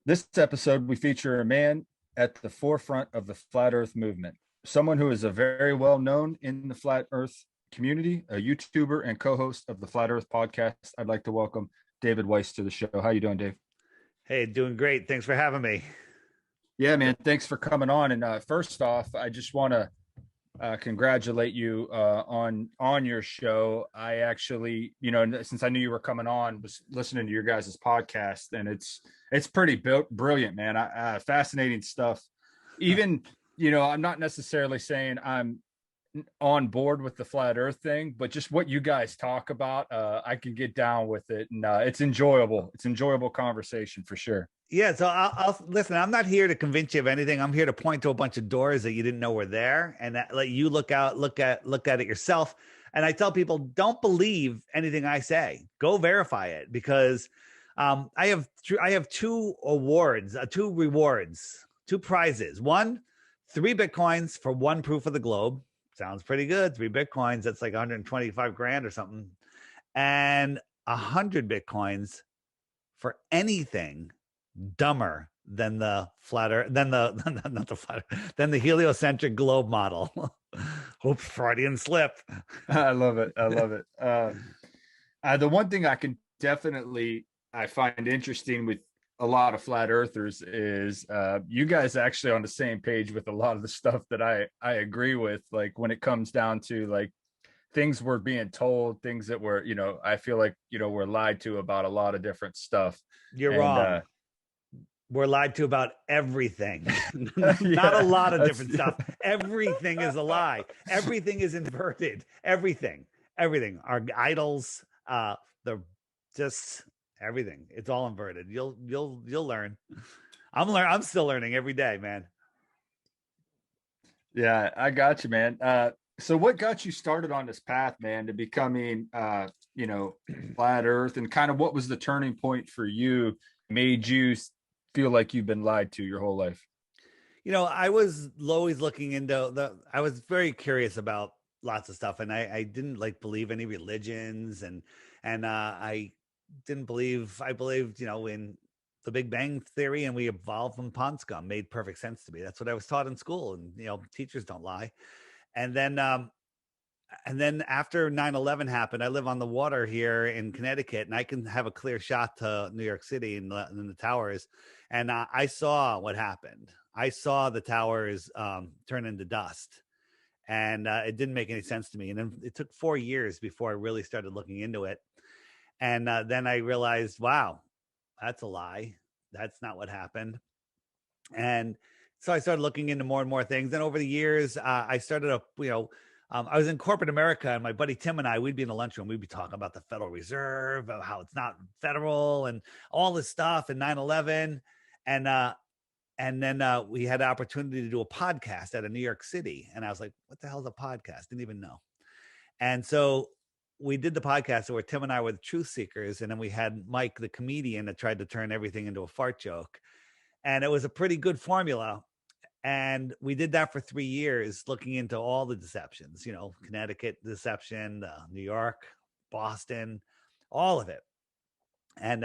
This episode, we feature a man at the forefront of the flat earth movement, someone who is a very well known in the flat earth community, a YouTuber and co-host of the Flat Earth podcast. I'd like to welcome David Weiss to the show. How you doing, Dave? Hey, doing great. Thanks for having me. Yeah, man. Thanks for coming on. And first off, I just want to congratulate you on your show. I actually, since I knew you were coming on, was listening to your guys' podcast, and it's pretty brilliant, man. Fascinating stuff. Even, I'm not necessarily saying I'm on board with the flat earth thing, but just what you guys talk about, I can get down with it, and it's enjoyable. It's enjoyable conversation for sure. Yeah, so I'll listen. I'm not here to convince you of anything. I'm here to point to a bunch of doors that you didn't know were there, and let you look at it yourself. And I tell people, don't believe anything I say. Go verify it, because I have two awards, two rewards, two prizes. One, 3 Bitcoins for one proof of the globe. Sounds pretty good. 3 Bitcoins, that's like 125 grand or something. And 100 Bitcoins for anything dumber than the flatter, than the not the flatter, than the heliocentric globe model. Oops, Freudian slip. I love it. I love it. The one thing I find interesting with a lot of flat earthers is you guys actually on the same page with a lot of the stuff that I agree with. Like when it comes down to like things we're being told, things that were, I feel like, we're lied to about a lot of different stuff. You're And wrong. We're lied to about everything. yeah, Not a lot of different stuff. Everything is a lie. Everything is inverted. Everything. Our idols, the just everything. It's all inverted. You'll learn. I'm still learning every day, man. Yeah, I got you, man. So what got you started on this path, man, to becoming flat earth, and kind of what was the turning point for you, made you feel like you've been lied to your whole life? I was always looking into I was very curious about lots of stuff, and I didn't like believe any religions, and I didn't believe, I believed, in the Big Bang Theory, and we evolved from pond scum. Made perfect sense to me. That's what I was taught in school, and teachers don't lie. And then after 9/11 happened, I live on the water here in Connecticut, and I can have a clear shot to New York City and the towers. And I saw what happened. I saw the towers turn into dust, and it didn't make any sense to me. And then it took 4 years before I really started looking into it. And then I realized, wow, that's a lie. That's not what happened. And so I started looking into more and more things. And over the years, I started I was in corporate America, and my buddy Tim and I, we'd be in the lunchroom. We'd be talking about the Federal Reserve, about how it's not federal, and all this stuff, and 9/11. And then we had the opportunity to do a podcast out of New York City. And I was like, what the hell is a podcast? Didn't even know. And so we did the podcast where Tim and I were the truth seekers. And then we had Mike, the comedian, that tried to turn everything into a fart joke. And it was a pretty good formula. And we did that for 3 years, looking into all the deceptions, Connecticut deception, New York, Boston, all of it. And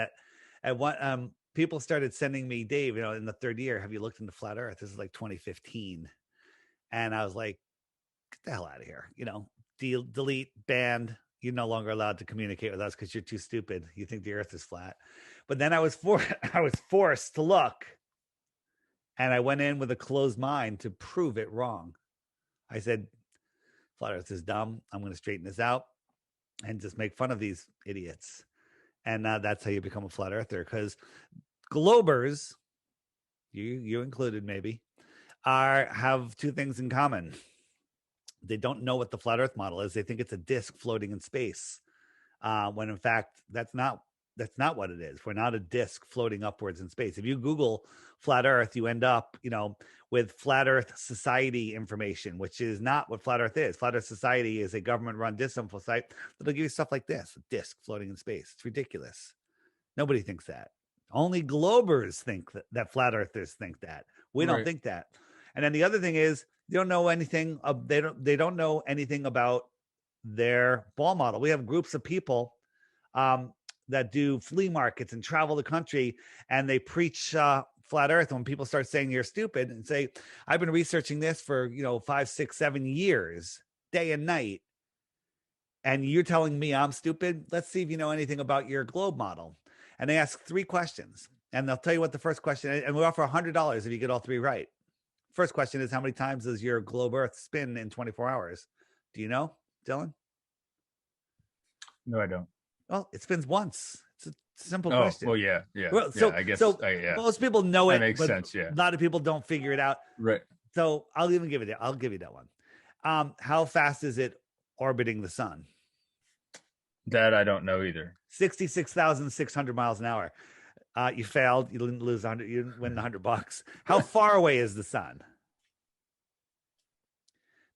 at one, people started sending me, Dave, in the 3rd year, have you looked into flat earth? This is like 2015. And I was like, get the hell out of here, delete, banned. You're no longer allowed to communicate with us because you're too stupid. You think the earth is flat. But then I was forced to look. And I went in with a closed mind to prove it wrong. I said, flat earth is dumb. I'm going to straighten this out and just make fun of these idiots. And that's how you become a flat earther, because globers, you included maybe, have 2 things in common. They don't know what the flat earth model is. They think it's a disc floating in space, when in fact that's not what it is. We're not a disc floating upwards in space. If you Google flat earth, you end up, with Flat Earth Society information, which is not what Flat Earth is. Flat Earth Society is a government-run disinfo site that'll give you stuff like this, a disc floating in space. It's ridiculous. Nobody thinks that. Only globers think that flat earthers think that. We don't think that. And then the other thing is, they don't know anything. They don't know anything about their ball model. We have groups of people that do flea markets and travel the country, and they preach flat earth, when people start saying you're stupid and say, I've been researching this for, 5, 6, 7 years, day and night, and you're telling me I'm stupid, let's see if you know anything about your globe model. And they ask 3 questions, and they'll tell you what the first question is, and we offer $100 if you get all 3 right. First question is, how many times does your globe Earth spin in 24 hours? Do you know, Dylan? No, I don't. Well, it spins once. It's a simple Oh, question. well, yeah. Well, so I guess. so Yeah, most people know that it, makes but sense. Yeah, a lot of people don't figure it out. right. So I'll give you that one. How fast is it orbiting the sun? That I don't know either. 66,600 miles an hour. You failed. You didn't lose 100. You didn't win the $100. How far away is the sun?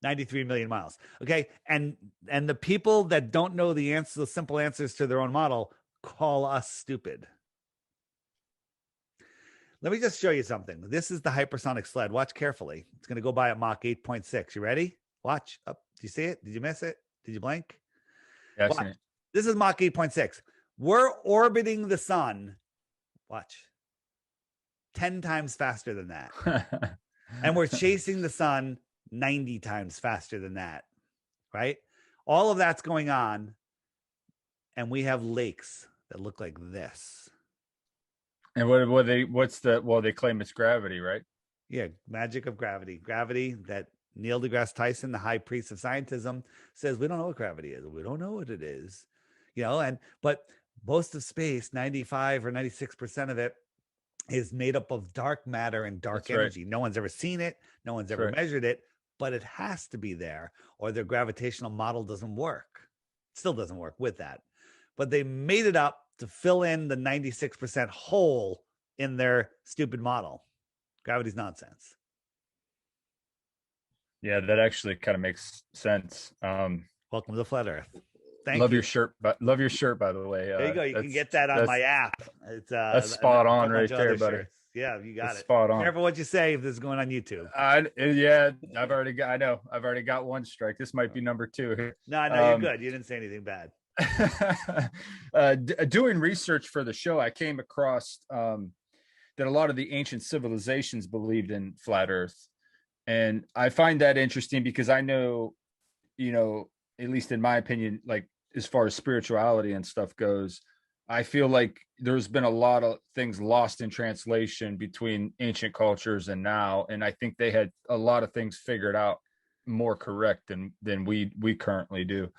93 million miles. Okay. And the people that don't know the simple answers to their own model call us stupid. Let me just show you something. This is the hypersonic sled. Watch carefully. It's going to go by at Mach 8.6. You ready? Watch. Up. Do you see it? Did you miss it? Did you blink? Yeah, I've seen it. This is Mach 8.6. We're orbiting the sun. Watch. 10 times faster than that. And we're chasing the sun 90 times faster than that. Right? All of that's going on. And we have lakes that look like this. And they claim it's gravity, right? Yeah, magic of gravity. Gravity that Neil deGrasse Tyson, the high priest of scientism, says we don't know what gravity is. We don't know what it is. But most of space, 95 or 96% of it is made up of dark matter and dark energy. Right. No one's ever seen it. No one's ever measured it, but it has to be there or their gravitational model doesn't work. It still doesn't work with that. But they made it up to fill in the 96% hole in their stupid model. Gravity's nonsense. Yeah, that actually kind of makes sense. Welcome to the Flat Earth. Thank you. Love your shirt, by the way. There you go. You can get that on my app. It's that's spot on right there, buddy. Shirts. Yeah, you got it. Spot on. Careful what you say if this is going on YouTube. I've already got one strike. This might be number 2. No, you're good. You didn't say anything bad. Doing research for the show, I came across that a lot of the ancient civilizations believed in flat Earth, and I find that interesting because I know, at least in my opinion, like as far as spirituality and stuff goes, I feel like there's been a lot of things lost in translation between ancient cultures and now, and I think they had a lot of things figured out more correct than we currently do.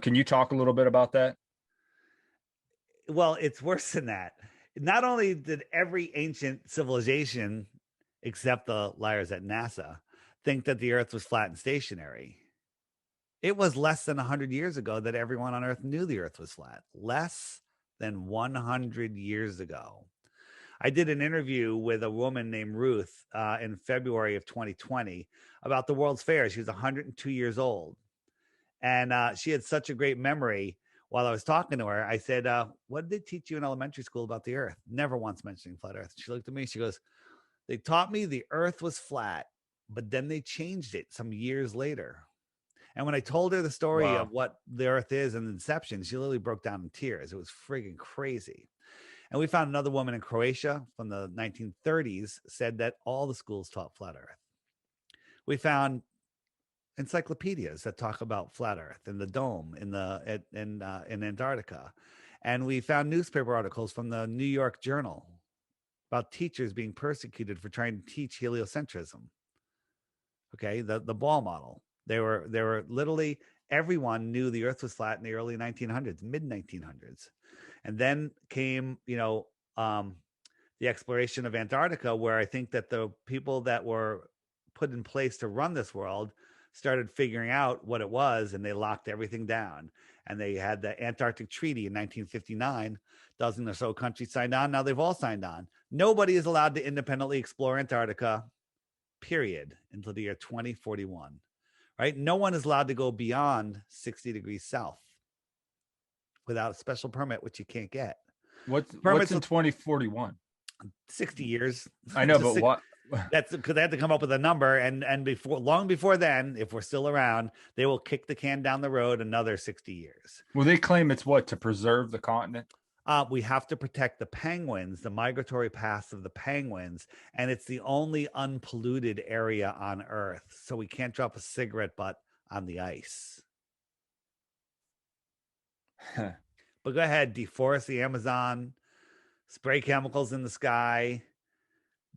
Can you talk a little bit about that? Well, it's worse than that. Not only did every ancient civilization, except the liars at NASA, think that the Earth was flat and stationary, it was less than 100 years ago that everyone on Earth knew the Earth was flat. Less than 100 years ago. I did an interview with a woman named Ruth in February of 2020 about the World's Fair. She was 102 years old. And she had such a great memory. While I was talking to her, I said, what did they teach you in elementary school about the Earth? Never once mentioning flat Earth. She looked at me, she goes, they taught me the Earth was flat, but then they changed it some years later. And when I told her the story of what the Earth is and inception, she literally broke down in tears. It was friggin' crazy. And we found another woman in Croatia from the 1930s said that all the schools taught flat Earth. We found encyclopedias that talk about flat Earth and the dome in Antarctica, and we found newspaper articles from the New York Journal about teachers being persecuted for trying to teach heliocentrism. Okay, the Ball model. They were literally everyone knew the Earth was flat in the early 1900s, mid 1900s, and then came the exploration of Antarctica, where I think that the people that were put in place to run this world started figuring out what it was, and they locked everything down. And they had the Antarctic Treaty in 1959. Dozen or so countries signed on. Now they've all signed on. Nobody is allowed to independently explore Antarctica, period, until the year 2041. Right? No one is allowed to go beyond 60 degrees south without a special permit, which you can't get. What's in 2041? 60 years. I know, but what? That's because they had to come up with a number, and long before then, if we're still around, they will kick the can down the road another 60 years. Well, they claim it's to preserve the continent. We have to protect the penguins, the migratory paths of the penguins, and it's the only unpolluted area on Earth. So we can't drop a cigarette butt on the ice. But go ahead, deforest the Amazon, spray chemicals in the sky,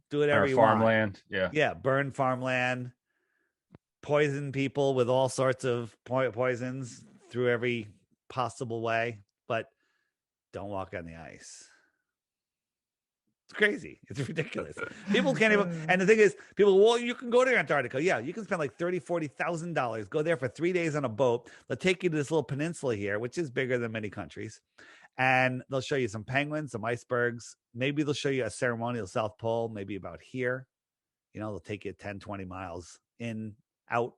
do whatever Our you want. farmland. Yeah. Yeah, burn farmland, poison people with all sorts of poisons through every possible way, but don't walk on the ice. It's crazy. It's ridiculous. People can't even. And the thing is, people, well, you can go to Antarctica. Yeah, you can spend like $30,000, $40,000, go there for 3 days on a boat. They'll take you to this little peninsula here, which is bigger than many countries. And they'll show you some penguins, some icebergs. Maybe they'll show you a ceremonial South Pole, maybe about here. You know, they'll take you 10, 20 miles in, out,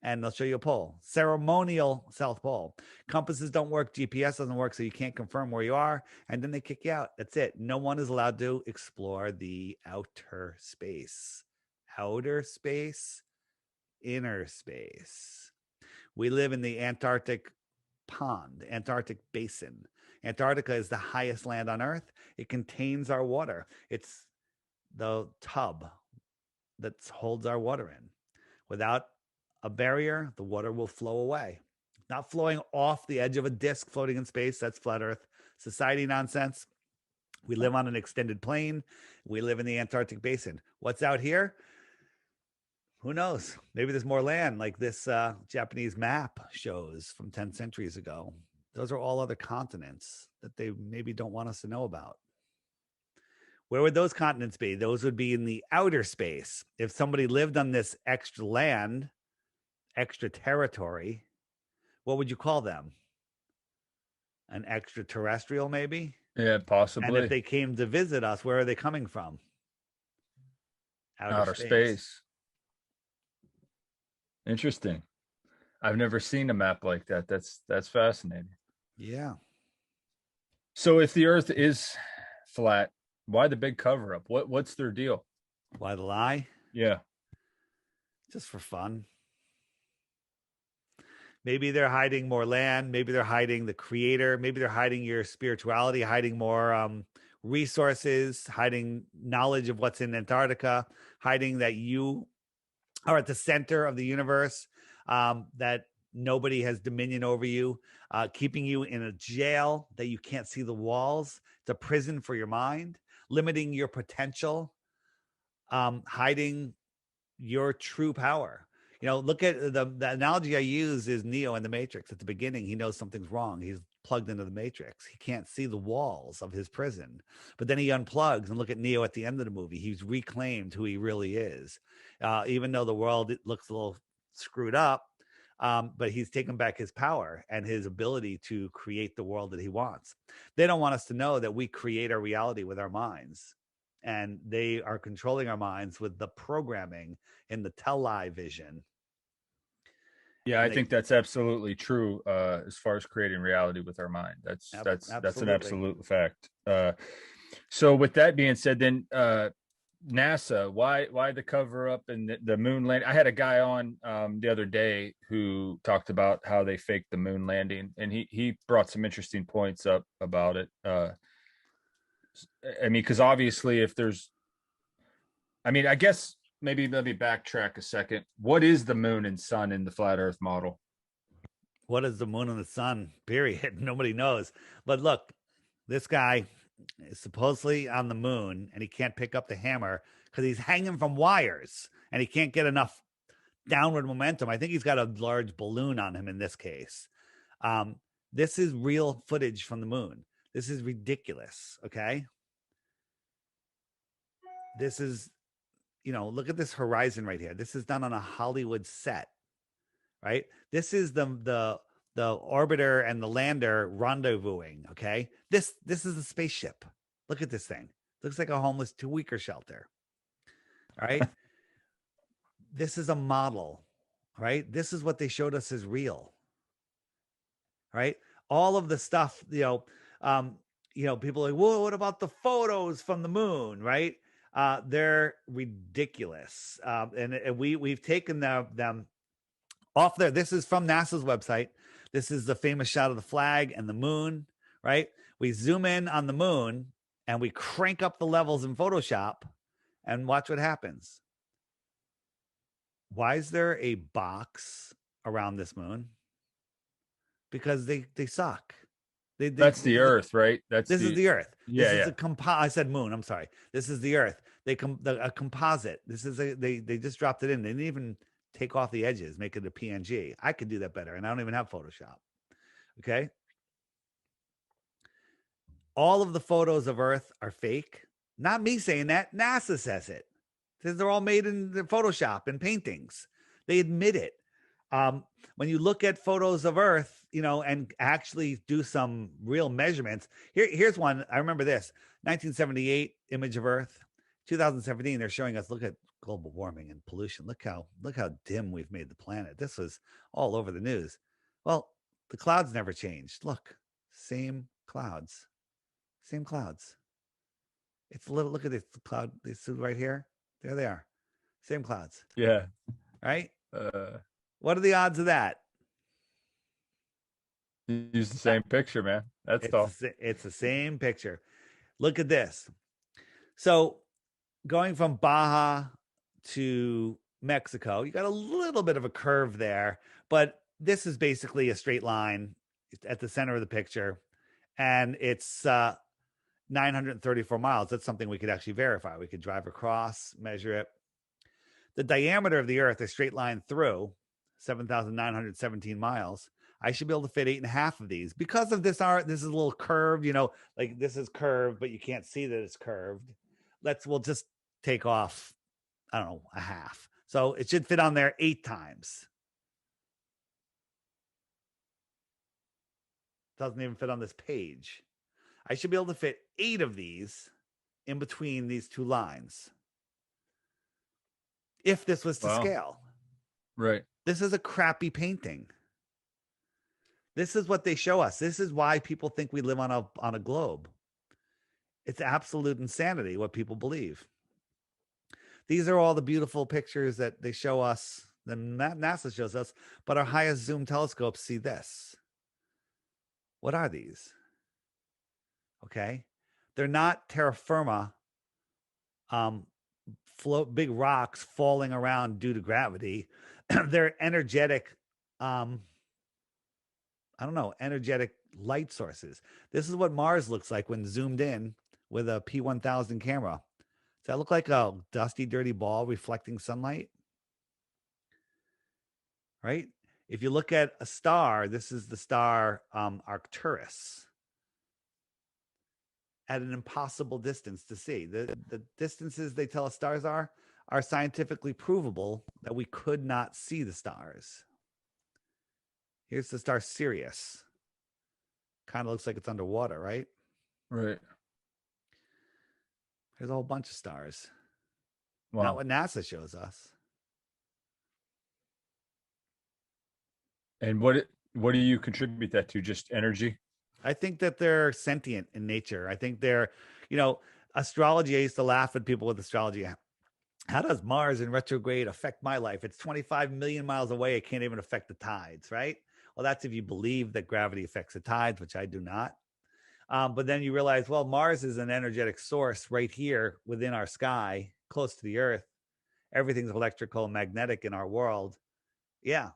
and they'll show you a pole. Ceremonial South Pole. Compasses don't work. GPS doesn't work, so you can't confirm where you are. And then they kick you out. That's it. No one is allowed to explore the outer space. Outer space, inner space. We live in the Antarctic pond, Antarctic basin. Antarctica is the highest land on Earth. It contains our water. It's the tub that holds our water in. Without a barrier, the water will flow away. Not flowing off the edge of a disk floating in space. That's flat Earth society nonsense. We live on an extended plane. We live in the Antarctic basin. What's out here? Who knows? Maybe there's more land like this Japanese map shows from 10 centuries ago. Those are all other continents that they maybe don't want us to know about. Where would those continents be? Those would be in the outer space. If somebody lived on this extra land, extra territory, what would you call them? An extraterrestrial, maybe? Yeah, possibly. And if they came to visit us, where are they coming from? Outer space. Interesting. I've never seen a map like that. That's fascinating. Yeah. So if the Earth is flat, why the big cover up? What's their deal? Why the lie? Yeah. Just for fun. Maybe they're hiding more land. Maybe they're hiding the creator. Maybe they're hiding your spirituality, hiding more resources, hiding knowledge of what's in Antarctica, hiding that you are at the center of the universe, that nobody has dominion over you, keeping you in a jail that you can't see the walls. It's a prison for your mind, limiting your potential, hiding your true power. You know, look at the analogy I use is Neo in the Matrix. At the beginning, he knows something's wrong. He's plugged into the Matrix. He can't see the walls of his prison, but then he unplugs, and look at Neo at the end of the movie. He's reclaimed who he really is. Even though the world looks a little screwed up, but he's taken back his power and his ability to create the world that he wants. They don't want us to know that we create our reality with our minds, and they are controlling our minds with the programming in the television. Yeah, I think that's absolutely true. As far as creating reality with our mind, that's an absolute fact. So with that being said, then NASA, why the cover up and the moon landing? I had a guy on the other day who talked about how they faked the moon landing, and he brought some interesting points up about it. I mean, because obviously, if there's, I mean, I guess maybe let me backtrack a second. What is the moon and sun in the flat Earth model? What is the moon and the sun? Period. Nobody knows. But look, this guy is supposedly on the moon, and he can't pick up the hammer because he's hanging from wires and he can't get enough downward momentum. I think he's got a large balloon on him in this case. This is real footage from the moon. This is ridiculous. Okay. This is, you know, look at this horizon right here. This is done on a Hollywood set, right? This is the orbiter and the lander rendezvousing. Okay. This is a spaceship. Look at this thing. Looks like a homeless 2-weeker shelter. All right. This is a model, right? This is what they showed us as real, right? All of the stuff, people are like, whoa, what about the photos from the moon, right? They're ridiculous. And we've taken them off there. This is from NASA's website. This is the famous shot of the flag and the moon, right? We zoom in on the moon and we crank up the levels in Photoshop and watch what happens. Why is there a box around this moon? Because they suck. That's the Earth, right? That's This is the the Earth. This yeah, is yeah. a I said moon. I'm sorry. This is the Earth. A composite. This is they just dropped it in. They didn't even take off the edges, make it a PNG. I could do that better, and I don't even have Photoshop. Okay. All of the photos of Earth are fake. Not me saying that. NASA says it. Says they're all made in the Photoshop and paintings. They admit it. When you look at photos of Earth, and actually do some real measurements, here's one. I remember this 1978 image of Earth, 2017. They're showing us, look at global warming and pollution. Look how dim we've made the planet. This was all over the news. Well, the clouds never changed. Look, same clouds, same clouds. It's a little, look at this cloud, this right here. There they are. Same clouds. Yeah. Right? Uh, What are the odds of that? use the same picture, man. That's tough. It's the same picture. Look at this. So going from Baja to Mexico, you got a little bit of a curve there, but this is basically a straight line at the center of the picture. And it's 934 miles. That's something we could actually verify. We could drive across, measure it. The diameter of the Earth, a straight line through 7,917 miles. I should be able to fit 8.5 of these because of this art. This is a little curved, like this is curved, but you can't see that it's curved. We'll just take off, I don't know, a half. So it should fit on there 8 times. Doesn't even fit on this page. I should be able to fit 8 of these in between these two lines. If this was to scale. Right. This is a crappy painting. This is what they show us. This is why people think we live on a globe. It's absolute insanity what people believe. These are all the beautiful pictures that they show us, that NASA shows us, but our highest zoom telescopes see this. What are these? Okay. They're not terra firma, big rocks falling around due to gravity. They're energetic, energetic light sources. This is what Mars looks like when zoomed in with a P1000 camera. Does that look like a dusty, dirty ball reflecting sunlight? Right? If you look at a star, this is the star Arcturus. At an impossible distance to see. The distances they tell us stars are scientifically provable that we could not see the stars. Here's the star Sirius. Kind of looks like it's underwater, right? Right. There's a whole bunch of stars. Wow. Not what NASA shows us. And what do you contribute that to? Just energy? I think that they're sentient in nature. I think they're, astrology. I used to laugh at people with astrology. How does Mars in retrograde affect my life? It's 25 million miles away. It can't even affect the tides, right? Well, that's if you believe that gravity affects the tides, which I do not. But then you realize, well, Mars is an energetic source right here within our sky, close to the Earth. Everything's electrical and magnetic in our world. Yeah,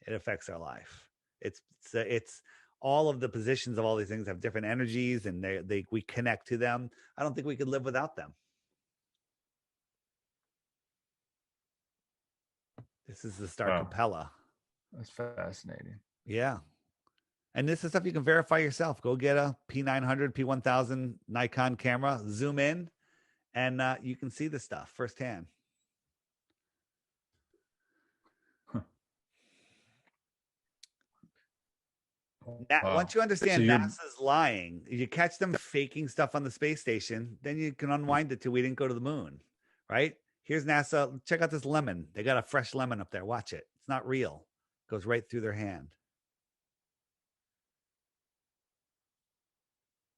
it affects our life. It's all of the positions of all these things have different energies, and we connect to them. I don't think we could live without them. This is the star Capella. That's fascinating. Yeah. And this is stuff you can verify yourself. Go get a P900, P1000 Nikon camera, zoom in, and you can see the stuff firsthand. Once you understand NASA's lying, you catch them faking stuff on the space station, then you can unwind it to we didn't go to the moon, right? Here's NASA. Check out this lemon. They got a fresh lemon up there. Watch it. It's not real. It goes right through their hand.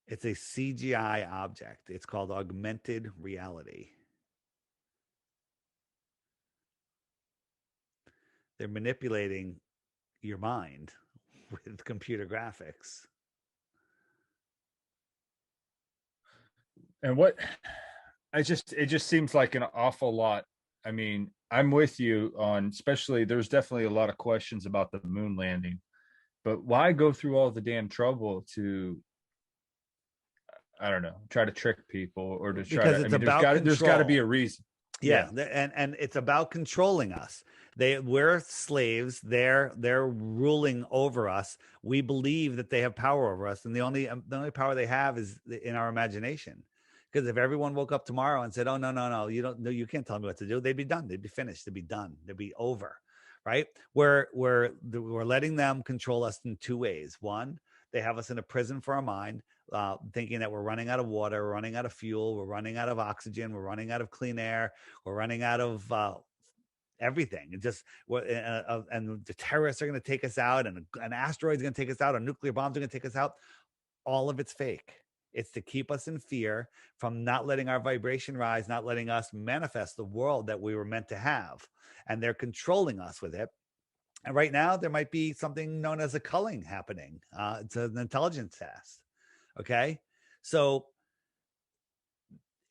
It's a CGI object. It's called augmented reality. They're manipulating your mind with computer graphics. And what it just seems like an awful lot. I mean, I'm with you on, especially there's definitely a lot of questions about the moon landing, but why go through all the damn trouble to, I don't know, try to trick people or to try Because to, I it's mean, about there's got to be control. a reason. Yeah, Yeah. and it's about controlling us. We're slaves. They're ruling over us. We believe that they have power over us, and the only power they have is in our imagination. Because if everyone woke up tomorrow and said, "Oh no, no, no, you don't, no, you can't tell me what to do," they'd be done. They'd be finished. They'd be done. They'd be over. Right? We're letting them control us in two ways. One, they have us in a prison for our mind, thinking that we're running out of water, we're running out of fuel, we're running out of oxygen, we're running out of clean air, we're running out of everything. It just and the terrorists are going to take us out, and an asteroid's going to take us out, or nuclear bombs are going to take us out. All of it's fake. It's to keep us in fear from not letting our vibration rise, not letting us manifest the world that we were meant to have. And they're controlling us with it. And right now, there might be something known as a culling happening. It's an intelligence test. Okay. So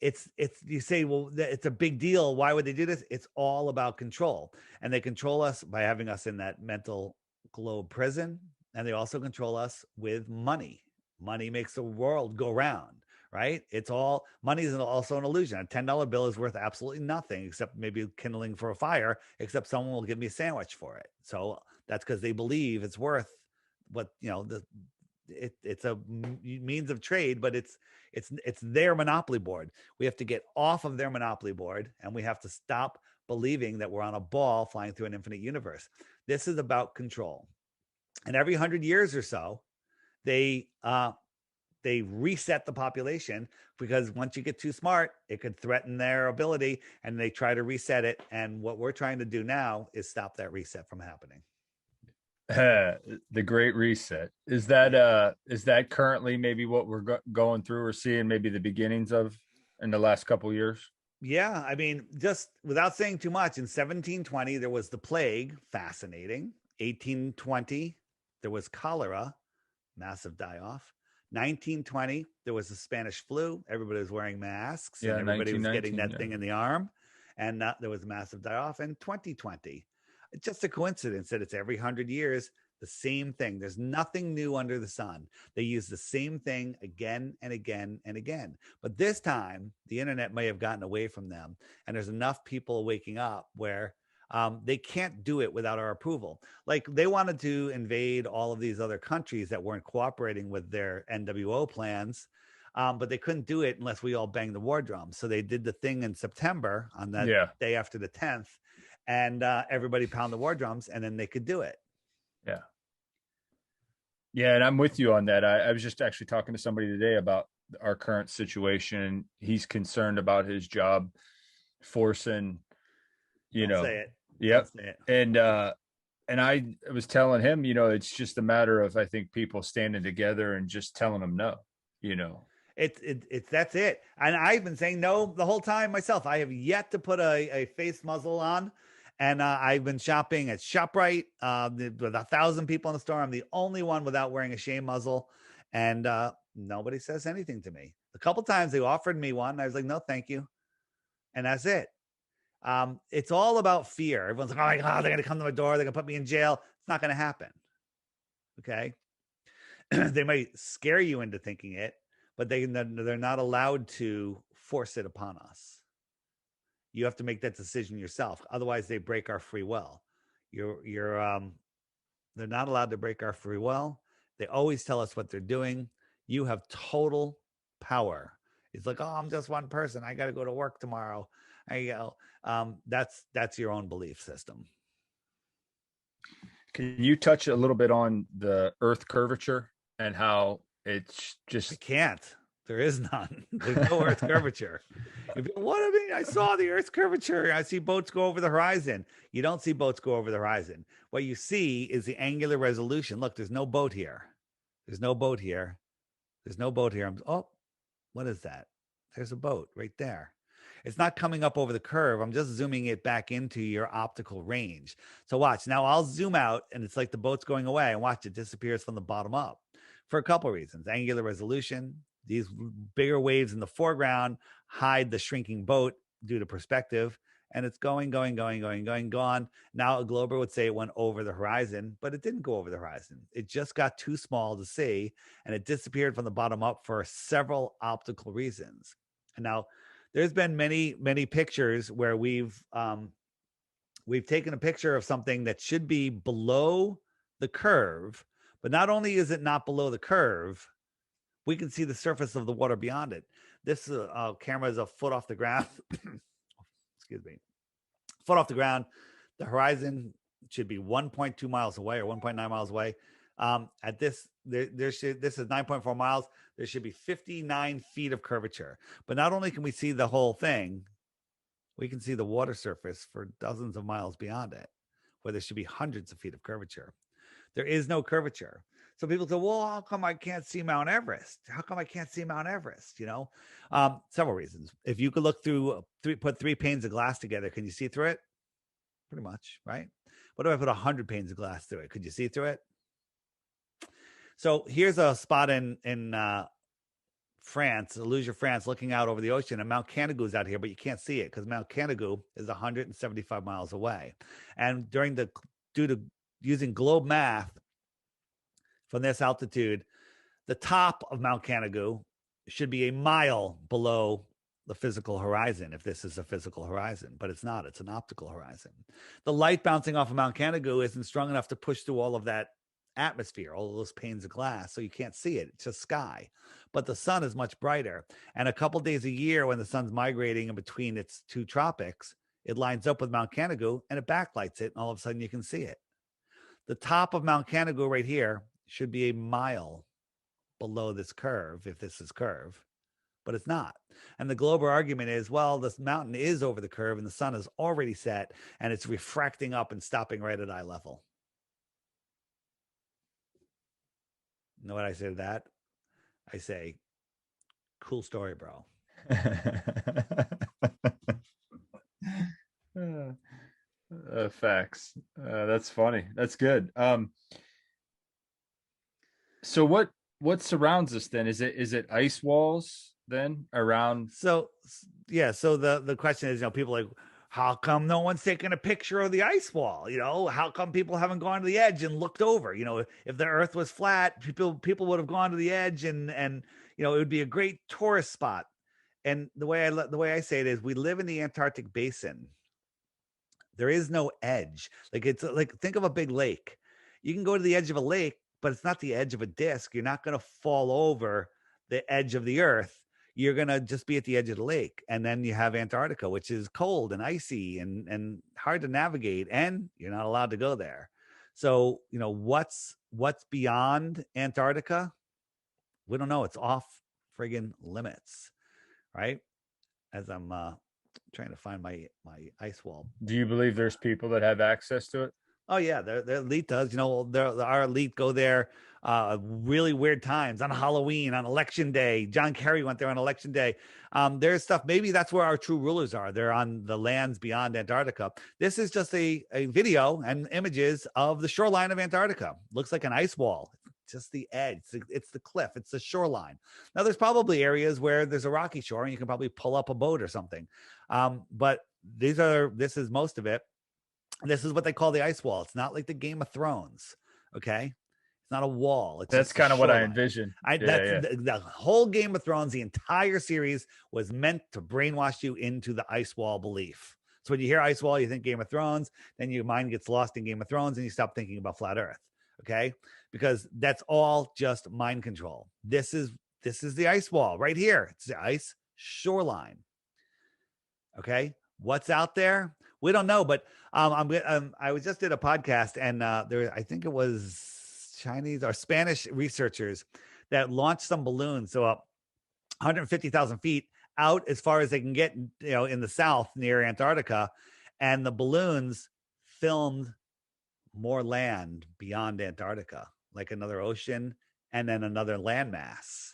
it's you say, well, it's a big deal, why would they do this? It's all about control, and they control us by having us in that mental globe prison, and they also control us with money. Money makes the world go round, right? It's all money is also an illusion. A $10 bill is worth absolutely nothing except maybe kindling for a fire, except someone will give me a sandwich for it. So that's because they believe it's worth what, it's a means of trade, but it's their monopoly board. We have to get off of their monopoly board, and we have to stop believing that we're on a ball flying through an infinite universe. This is about control. And every 100 years or so, they reset the population, because once you get too smart, it could threaten their ability, and they try to reset it. And what we're trying to do now is stop that reset from happening. The Great Reset. Is that currently maybe what we're going through or seeing maybe the beginnings of in the last couple years? Yeah, I mean, just without saying too much, in 1720 there was the plague, fascinating. 1820 there was cholera, massive die off. 1920 there was the Spanish flu, everybody was wearing masks and Yeah, everybody was getting 1919. that Yeah. thing in the arm, and there was a massive die off in 2020. It's just a coincidence that it's every 100 years the same thing. There's nothing new under the sun. They use the same thing again and again and again. But this time, the internet may have gotten away from them, and there's enough people waking up where they can't do it without our approval. Like, they wanted to invade all of these other countries that weren't cooperating with their NWO plans, but they couldn't do it unless we all banged the war drum. So they did the thing in September on that Yeah. day after the 10th, and everybody pound the war drums, and then they could do it. Yeah. Yeah, and I'm with you on that. I was just actually talking to somebody today about our current situation. He's concerned about his job forcing, you Don't know. say it. Yep. Don't say it. And I was telling him, it's just a matter of, I think, people standing together and just telling them no, you know. It's that's it. And I've been saying no the whole time myself. I have yet to put a face muzzle on. And I've been shopping at ShopRite with 1,000 people in the store. I'm the only one without wearing a shame muzzle, and nobody says anything to me. A couple times they offered me one, and I was like, no, thank you, and that's it. It's all about fear. Everyone's like, oh my God, they're going to come to my door. They're going to put me in jail. It's not going to happen. Okay. They might scare you into thinking it, but they're not allowed to force it upon us. You have to make that decision yourself. Otherwise, they break our free will. They're not allowed to break our free will. They always tell us what they're doing. You have total power. It's like, oh, I'm just one person. I got to go to work tomorrow. That's your own belief system. Can you touch a little bit on the Earth curvature and how it's just? I can't. There is none. There's no Earth curvature. What I mean, I saw the Earth's curvature. I see boats go over the horizon. You don't see boats go over the horizon. What you see is the angular resolution. Look, there's no boat here. There's no boat here. There's no boat here. Oh, what is that? There's a boat right there. It's not coming up over the curve. I'm just zooming it back into your optical range. So watch. Now I'll zoom out, and it's like the boat's going away, and watch, it disappears from the bottom up for a couple of reasons. Angular resolution, These bigger waves in the foreground hide the shrinking boat due to perspective. And it's going. Gone. Now a glober would say it went over the horizon, but it didn't go over the horizon. It just got too small to see, and it disappeared from the bottom up for several optical reasons. And now there's been many pictures where we've taken a picture of something that should be below the curve, but not only is it not below the curve, we can see the surface of the water beyond it. This camera is a foot off the ground. Excuse me. Foot off the ground. The horizon should be 1.2 miles away or 1.9 miles away. At this, this is 9.4 miles. There should be 59 feet of curvature. But not only can we see the whole thing, we can see the water surface for dozens of miles beyond it, where there should be hundreds of feet of curvature. There is no curvature. So people say, well, how come I can't see Mount Everest? How come I can't see Mount Everest? Several reasons. If you could look through, put 3 panes of glass together, can you see through it? Pretty much, right? What if I put 100 panes of glass through it? Could you see through it? So here's a spot in France, Illusion, France, looking out over the ocean, and Mount Canigou is out here, but you can't see it because Mount Canigou is 175 miles away. And due to using globe math, from this altitude, the top of Mount Canigou should be a mile below the physical horizon, if this is a physical horizon, but it's not. It's an optical horizon. The light bouncing off of Mount Canigou isn't strong enough to push through all of that atmosphere, all of those panes of glass, so you can't see it. It's just sky. But the sun is much brighter. And a couple days a year when the sun's migrating in between its 2 tropics, it lines up with Mount Canigou and it backlights it, and all of a sudden you can see it. The top of Mount Canigou right here should be a mile below this curve, if this is curve, but it's not. And the global argument is, well, this mountain is over the curve and the sun is already set and it's refracting up and stopping right at eye level. You know what I say to that? I say, cool story, bro. Facts. That's funny. That's good. So what surrounds us then? Is it ice walls then around? So yeah. So the question is, people like, how come no one's taking a picture of the ice wall? How come people haven't gone to the edge and looked over? If the earth was flat, people would have gone to the edge and it would be a great tourist spot. And the way I say it is, we live in the Antarctic basin. There is no edge. It's like, think of a big lake. You can go to the edge of a lake, but it's not the edge of a disc. You're not going to fall over the edge of the earth. You're going to just be at the edge of the lake. And then you have Antarctica, which is cold and icy and hard to navigate. And you're not allowed to go there. So, what's beyond Antarctica? We don't know. It's off friggin' limits, right? As I'm trying to find my ice wall. Do you believe there's people that have access to it? Oh yeah, their elite does. Our elite go there really weird times, on Halloween, on election day. John Kerry went there on election day. There's stuff. Maybe that's where our true rulers are. They're on the lands beyond Antarctica. This is just a video and images of the shoreline of Antarctica. Looks like an ice wall. Just the edge. It's the cliff. It's the shoreline. Now there's probably areas where there's a rocky shore and you can probably pull up a boat or something. But this is most of it. This is what they call the ice wall. It's not like the Game of Thrones. Okay. It's not a wall. That's kind of what I envision. The whole Game of Thrones, the entire series was meant to brainwash you into the ice wall belief. So when you hear ice wall, you think Game of Thrones, then your mind gets lost in Game of Thrones and you stop thinking about flat earth. Okay. Because that's all just mind control. This is the ice wall right here. It's the ice shoreline. Okay. What's out there? We don't know, but I was just did a podcast and I think it was Chinese or Spanish researchers that launched some balloons. So 150,000 feet out as far as they can get, in the south near Antarctica. And the balloons filmed more land beyond Antarctica, like another ocean and then another landmass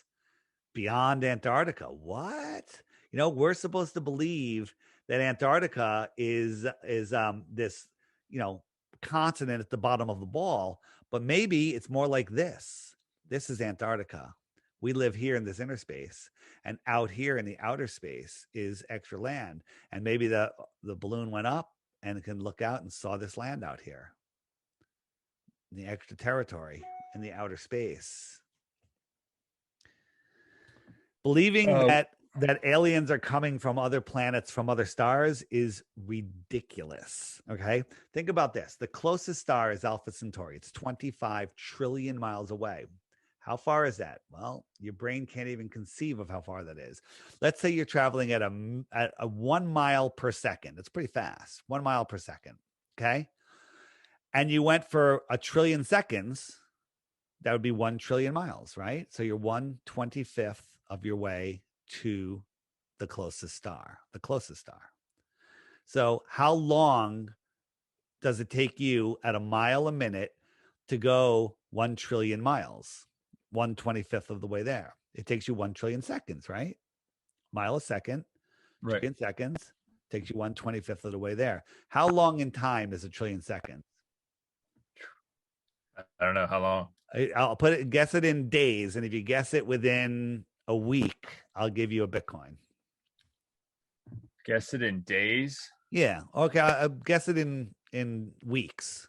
beyond Antarctica. What? We're supposed to believe that Antarctica is this, continent at the bottom of the ball, but maybe it's more like this. This is Antarctica. We live here in this inner space, and out here in the outer space is extra land. And maybe the balloon went up and can look out and saw this land out here, in the extra territory, in the outer space. Believing that aliens are coming from other planets, from other stars, is ridiculous. Okay, think about this. The closest star is Alpha Centauri. It's 25 trillion miles away. How far is that? Well, your brain can't even conceive of how far that is. Let's say you're traveling at a 1 mile per second. It's pretty fast. 1 mile per second. Okay, and you went for a trillion seconds. That would be 1 trillion miles, right? So you're 1/25th of your way to the closest star, So how long does it take you at a mile a minute to go 1 trillion miles? 1/25th of the way there. It takes you 1 trillion seconds, right? Mile a second, Right. trillion seconds takes you 1/25th of the way there. How long in time is a trillion seconds? I don't know how long. I'll guess it in days. And if you guess it within a week, I'll give you a Bitcoin. Guess it in days? Yeah. Okay. I'll guess it in weeks.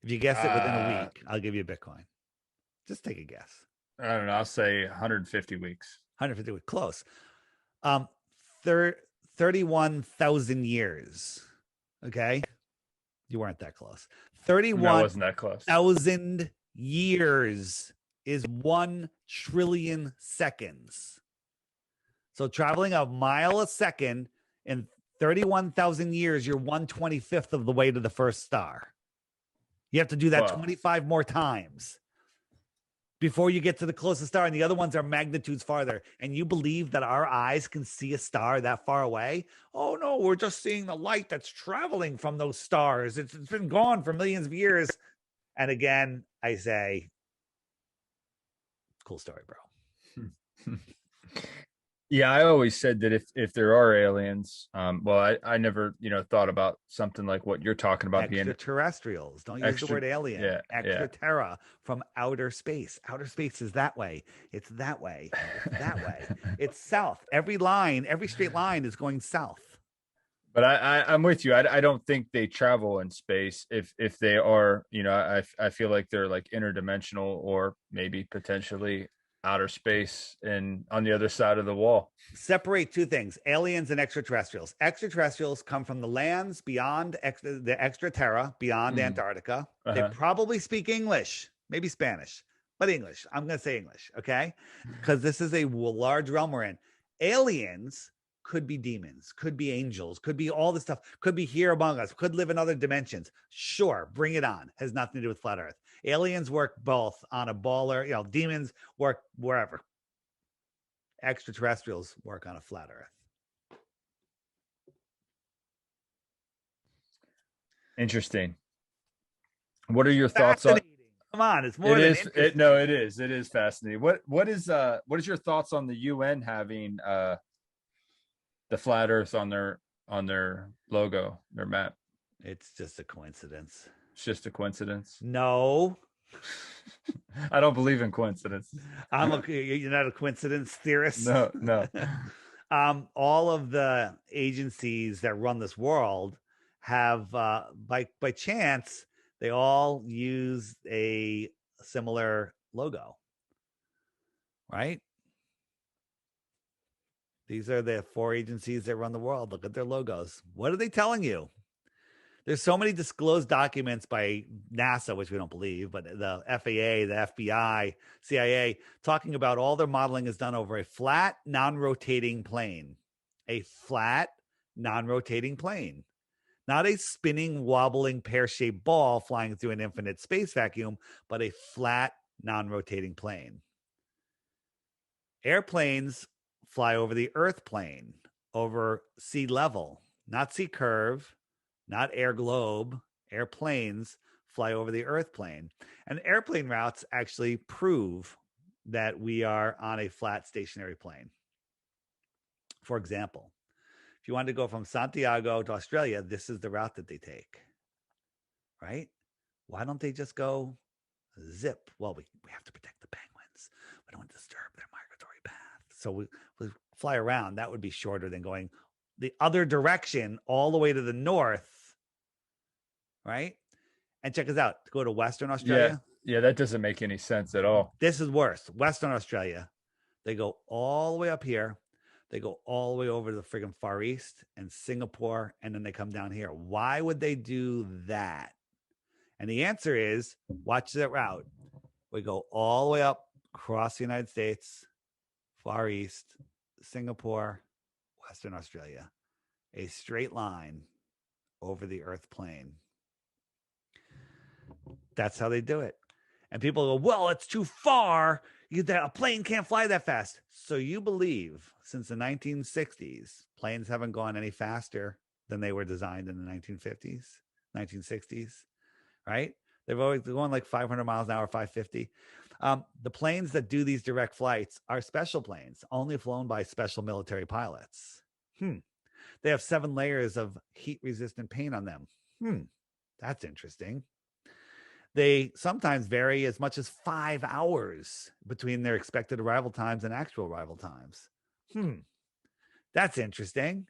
If you guess it within a week, I'll give you a Bitcoin. Just take a guess. I don't know. I'll say 150 weeks. 150 weeks. Close. 31,000 years. Okay. You weren't that close. 31,000 years is 1 trillion seconds. So traveling a mile a second in 31,000 years, you're 1/25th of the way to the first star. You have to do that 25 more times before you get to the closest star. And the other ones are magnitudes farther. And you believe that our eyes can see a star that far away? Oh, no, we're just seeing the light that's traveling from those stars. It's been gone for millions of years. And again, I say, cool story, bro. Yeah, I always said that if there are aliens, I never, thought about something like what you're talking about, being extraterrestrials. Don't use the word alien. Yeah, Extraterra, from outer space. Outer space is that way. It's that way. It's that way. It's south. Every straight line is going south. But I'm with you. I don't think they travel in space. If they are, I feel like they're like interdimensional, or maybe potentially outer space and on the other side of the wall. Separate two things: aliens and extraterrestrials. Extraterrestrials come from the lands beyond the extraterra, beyond Antarctica. They probably speak English, maybe Spanish, but English. I'm going to say English, okay? Because this is a large realm we're in. Aliens could be demons, could be angels, could be all this stuff, could be here among us, could live in other dimensions. Sure, bring it on. Has nothing to do with flat Earth. Aliens work both on a baller, demons work wherever. Extraterrestrials work on a flat Earth. Interesting. What are your thoughts on? Come on, it's more than interesting. It is fascinating. What is your thoughts on the UN having the flat Earth on their logo, their map? It's just a coincidence. It's just a coincidence. No. I don't believe in coincidence. You're not a coincidence theorist? No. All of the agencies that run this world have, by chance, they all use a similar logo, right? These are the 4 agencies that run the world. Look at their logos. What are they telling you? There's so many disclosed documents by NASA, which we don't believe, but the FAA, the FBI, CIA, talking about all their modeling is done over a flat, non-rotating plane. A flat, non-rotating plane. Not a spinning, wobbling, pear-shaped ball flying through an infinite space vacuum, but a flat, non-rotating plane. Airplanes fly over the Earth plane, over sea level, not sea curve, not air globe. Airplanes fly over the Earth plane. And airplane routes actually prove that we are on a flat stationary plane. For example, if you wanted to go from Santiago to Australia, this is the route that they take, right? Why don't they just go zip? Well, we have to protect the penguins. We don't want to disturb their migratory path. So we fly around. That would be shorter than going the other direction all the way to the north, right? And check us out. To go to Western Yeah. Australia. Yeah. That doesn't make any sense at all. This is worse. Western Australia. They go all the way up here. They go all the way over to the friggin' Far East and Singapore, and then they come down here. Why would they do that? And the answer is, watch that route. We go all the way up across the United States, Far East, Singapore, Western Australia. A straight line over the Earth plane. That's how they do it. And people go, well, it's too far. A plane can't fly that fast. So you believe since the 1960s, planes haven't gone any faster than they were designed in the 1950s, 1960s, right? They've always gone like 500 miles an hour, 550. The planes that do these direct flights are special planes, only flown by special military pilots. They have 7 layers of heat-resistant paint on them. That's interesting. They sometimes vary as much as 5 hours between their expected arrival times and actual arrival times. That's interesting.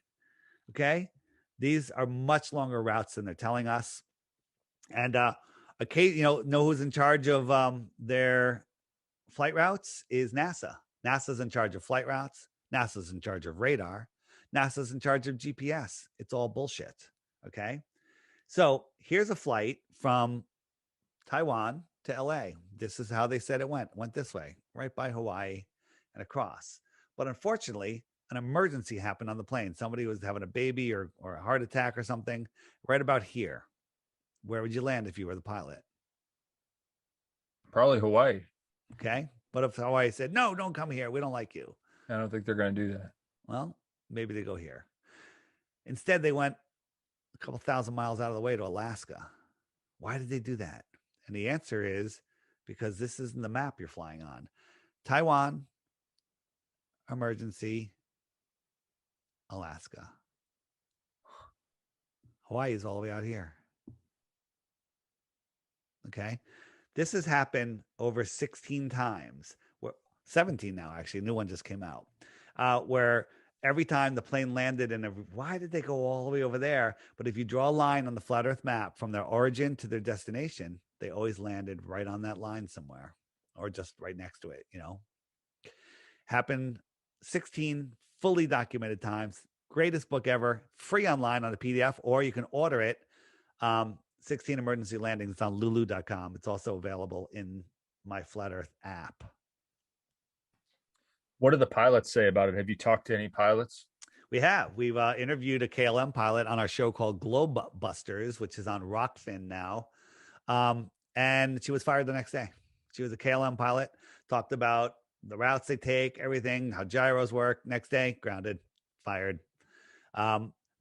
Okay. These are much longer routes than they're telling us. And know who's in charge of their flight routes is NASA. NASA's in charge of flight routes. NASA's in charge of radar. NASA's in charge of GPS. It's all bullshit. Okay. So here's a flight from Taiwan to LA. This is how they said it went this way, right by Hawaii and across. But unfortunately, an emergency happened on the plane. Somebody was having a baby or a heart attack or something right about here. Where would you land if you were the pilot? Probably Hawaii. Okay. But if Hawaii said, no, don't come here, we don't like you. I don't think they're going to do that. Well, maybe they go here. Instead, they went a couple thousand miles out of the way to Alaska. Why did they do that? And the answer is because this isn't the map you're flying on. Taiwan, emergency, Alaska. Hawaii is all the way out here. Okay. This has happened over 16 times. 17 now, actually. A new one just came out. Where every time the plane landed why did they go all the way over there? But if you draw a line on the flat Earth map from their origin to their destination, they always landed right on that line somewhere or just right next to it, Happened 16 fully documented times. Greatest book ever, free online on a PDF, or you can order it. 16 emergency landings. It's on lulu.com. It's also available in my Flat Earth app. What do the pilots say about it? Have you talked to any pilots? We have. We've interviewed a KLM pilot on our show called Globe Busters, which is on Rockfin now. And she was fired the next day. She was a KLM pilot, talked about the routes they take, everything, how gyros work. Next day, grounded, fired.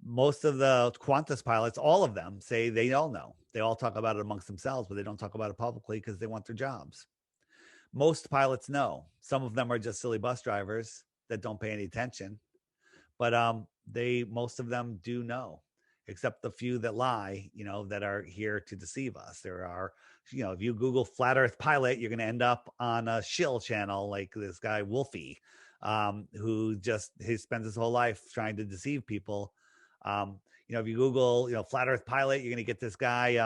Most of the Qantas pilots, all of them, say they all know. They all talk about it amongst themselves, but they don't talk about it publicly because they want their jobs. Most pilots know. Some of them are just silly bus drivers that don't pay any attention. But most of them do know, except the few that lie, that are here to deceive us. There are, if you Google Flat Earth pilot, you're going to end up on a shill channel like this guy Wolfie, who he spends his whole life trying to deceive people. If you Google, Flat Earth pilot, you're going to get this guy.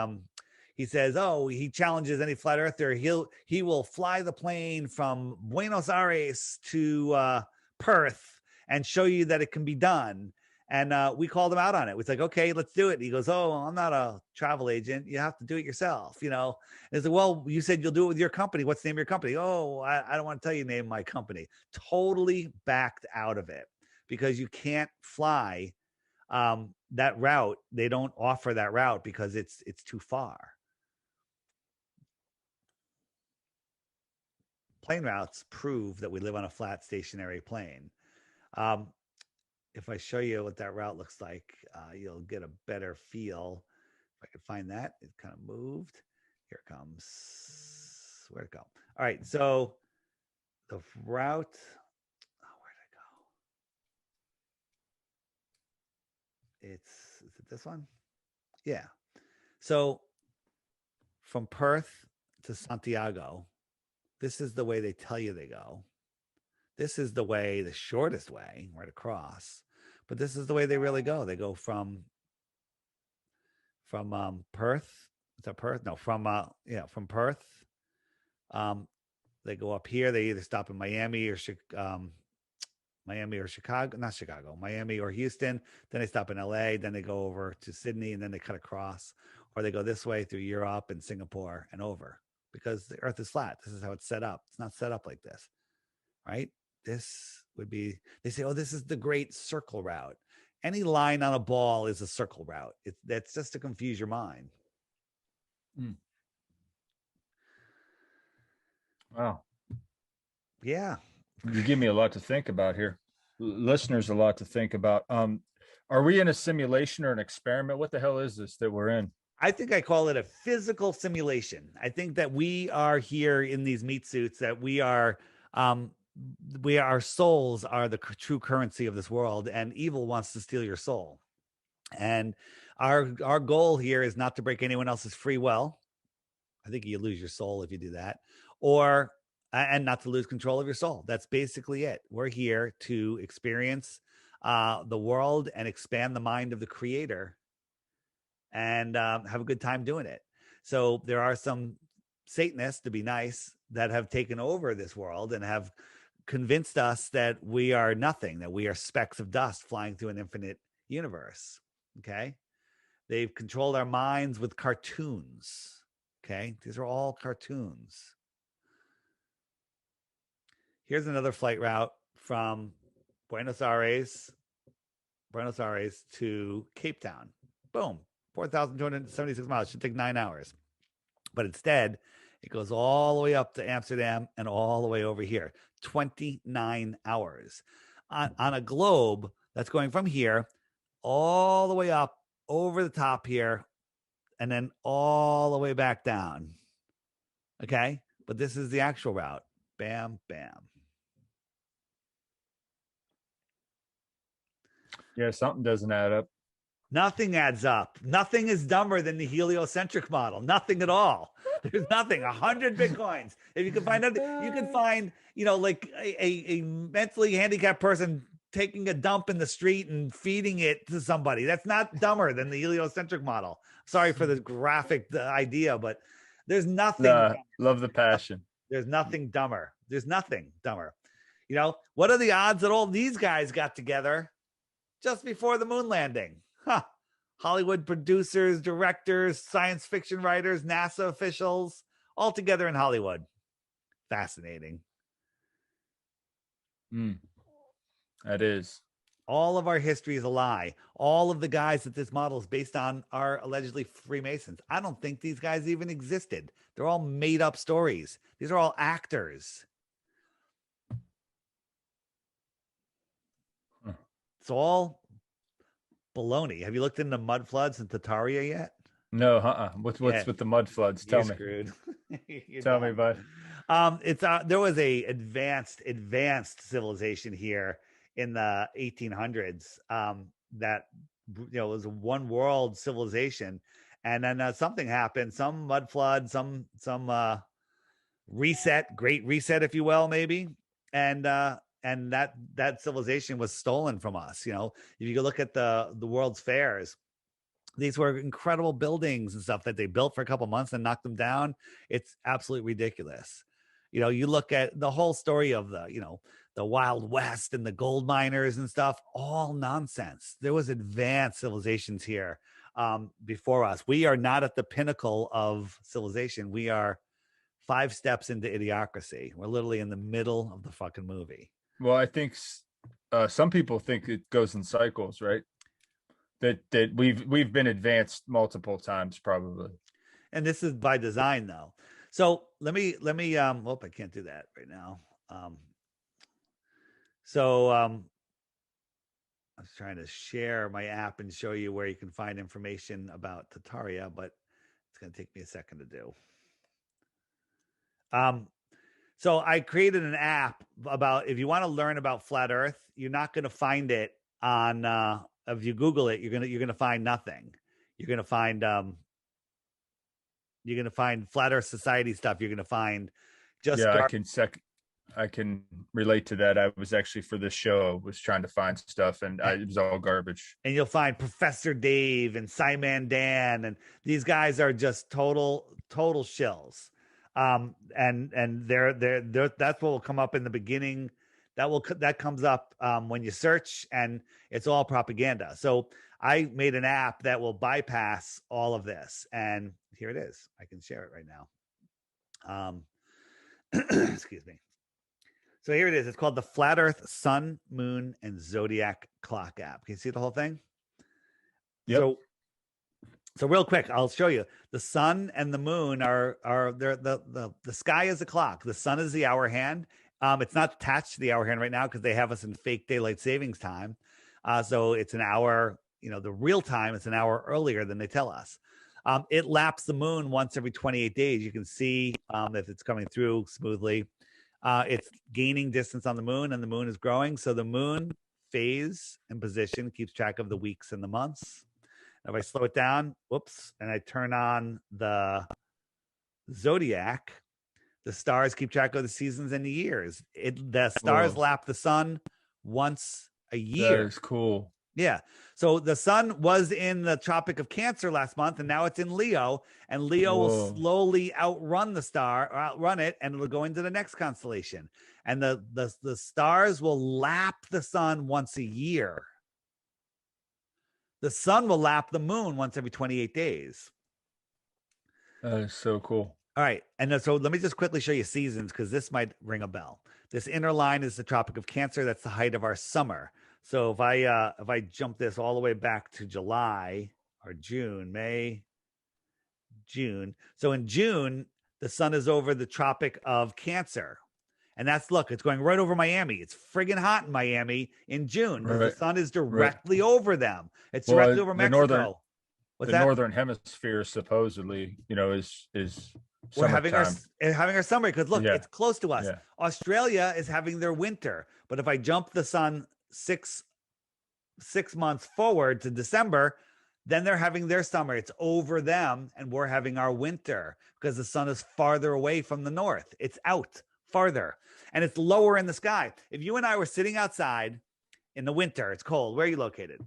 He says, he challenges any flat earther. He will fly the plane from Buenos Aires to Perth and show you that it can be done. And we called him out on it. It's like, okay, let's do it. And he goes, I'm not a travel agent. You have to do it yourself, And it's like, well, you said you'll do it with your company. What's the name of your company? I don't want to tell you the name of my company. Totally backed out of it because you can't fly that route. They don't offer that route because it's too far. Plane routes prove that we live on a flat stationary plane. If I show you what that route looks like, you'll get a better feel. If I could find that, it kind of moved. Here it comes. Where'd it go? All right, so the route. Where'd it go? Is it this one? Yeah. So from Perth to Santiago, This is the way they tell you they go. This is the way, the shortest way, right across. But this is the way they really go. They go from Perth. Is that Perth? No, from Perth. They go up here. They either stop in Miami or Chicago, not Chicago, Miami or Houston. Then they stop in LA. Then they go over to Sydney, and then they cut across, or they go this way through Europe and Singapore and over, because the Earth is flat. This is how it's set up. It's not set up like this, right? This would be, they say, oh, this is the great circle route. Any line on a ball is a circle route. That's just to confuse your mind. Wow. Yeah. You give me a lot to think about here. Listeners, a lot to think about. Are we in a simulation or an experiment? What the hell is this that we're in? I think I call it a physical simulation. I think that we are here in these meat suits, that our souls are the true currency of this world, and evil wants to steal your soul. And our goal here is not to break anyone else's free will. I think you lose your soul if you do that, and not to lose control of your soul. That's basically it. We're here to experience the world and expand the mind of the creator, and have a good time doing it. So there are some Satanists, to be nice, that have taken over this world and have convinced us that we are nothing, that we are specks of dust flying through an infinite universe. Okay. They've controlled our minds with cartoons. Okay. These are all cartoons. Here's another flight route from Buenos Aires to Cape Town. Boom. 4,276 miles. Should take 9 hours. But instead, it goes all the way up to Amsterdam and all the way over here. 29 hours. On a globe that's going from here all the way up over the top here, and then all the way back down. Okay? But this is the actual route. Bam, bam. Yeah, something doesn't add up. Nothing adds up. Nothing is dumber than the heliocentric model. Nothing at all. There's nothing. 100 Bitcoins. If you can find out, you can find, like a mentally handicapped person taking a dump in the street and feeding it to somebody. That's not dumber than the heliocentric model. Sorry for the graphic idea, but there's nothing. Love the passion. There's nothing dumber. There's nothing dumber. What are the odds that all these guys got together just before the moon landing? Huh. Hollywood producers, directors, science fiction writers, NASA officials, all together in Hollywood. Fascinating. That is. All of our history is a lie. All of the guys that this model is based on are allegedly Freemasons. I don't think these guys even existed. They're all made up stories. These are all actors. It's all baloney. Have you looked into mud floods in Tartaria yet? No, What's with the mud floods? Tell me. Screwed. Tell me, bud. There was a advanced civilization here in the 1800s that was a one world civilization, and then something happened. Some mud flood, some reset, great reset, if you will, maybe, and that civilization was stolen from us. If you look at the world's fairs, these were incredible buildings and stuff that they built for a couple months and knocked them down. It's absolutely ridiculous. You look at the whole story of the Wild West and the gold miners and stuff, all nonsense. There was advanced civilizations here before us. We are not at the pinnacle of civilization. We are 5 steps into idiocracy. We're literally in the middle of the fucking movie. Well, I think some people think it goes in cycles, right? That we've been advanced multiple times, probably. And this is by design, though. So let me I can't do that right now. I was trying to share my app and show you where you can find information about Tartaria, but it's going to take me a second to do. So I created an app about, if you want to learn about flat Earth, you're not going to find it on, if you Google it, you're going to find nothing. You're going to find Flat Earth Society stuff. You're going to find just Yeah, I can relate to that. I was actually for this show, I was trying to find stuff and it was all garbage. and you'll find Professor Dave and Simon Dan, and these guys are just total shills. And they're that's what will come up in the beginning. That comes up when you search, and it's all propaganda. So I made an app that will bypass all of this, and here it is. I can share it right now. Excuse me. So here it is. It's called the Flat Earth Sun, Moon, and Zodiac Clock app. Can you see the whole thing? Yep. So real quick, I'll show you. The sun and the moon are the sky is the clock. The sun is the hour hand. It's not attached to the hour hand right now because they have us in fake daylight savings time. So it's an hour, the real time, it's an hour earlier than they tell us. It laps the moon once every 28 days. You can see if it's coming through smoothly. It's gaining distance on the moon, and the moon is growing. So the moon phase and position keeps track of the weeks and the months. If I slow it down, whoops, and I turn on the zodiac, the stars keep track of the seasons and the years. The stars lap the sun once a year. That is cool. Yeah. So the sun was in the Tropic of Cancer last month, and now it's in Leo, and Leo will slowly outrun it, and it'll go into the next constellation. And the stars will lap the sun once a year. The sun will lap the moon once every 28 days. That is so cool. All right. And so let me just quickly show you seasons, because this might ring a bell. This inner line is the Tropic of Cancer. That's the height of our summer. So if I jump this all the way back to July or June, May, June. So in June, the sun is over the Tropic of Cancer. And look, it's going right over Miami. It's friggin' hot in Miami in June. Right. The sun is directly over them. It's directly over Mexico. The northern hemisphere supposedly, is we're having our summer because look, it's close to us. Yeah. Australia is having their winter. But if I jump the sun six months forward to December, then they're having their summer. It's over them, and we're having our winter because the sun is farther away from the north. It's out farther, and it's lower in the sky. If you and I were sitting outside in the winter, it's cold. Where are you located?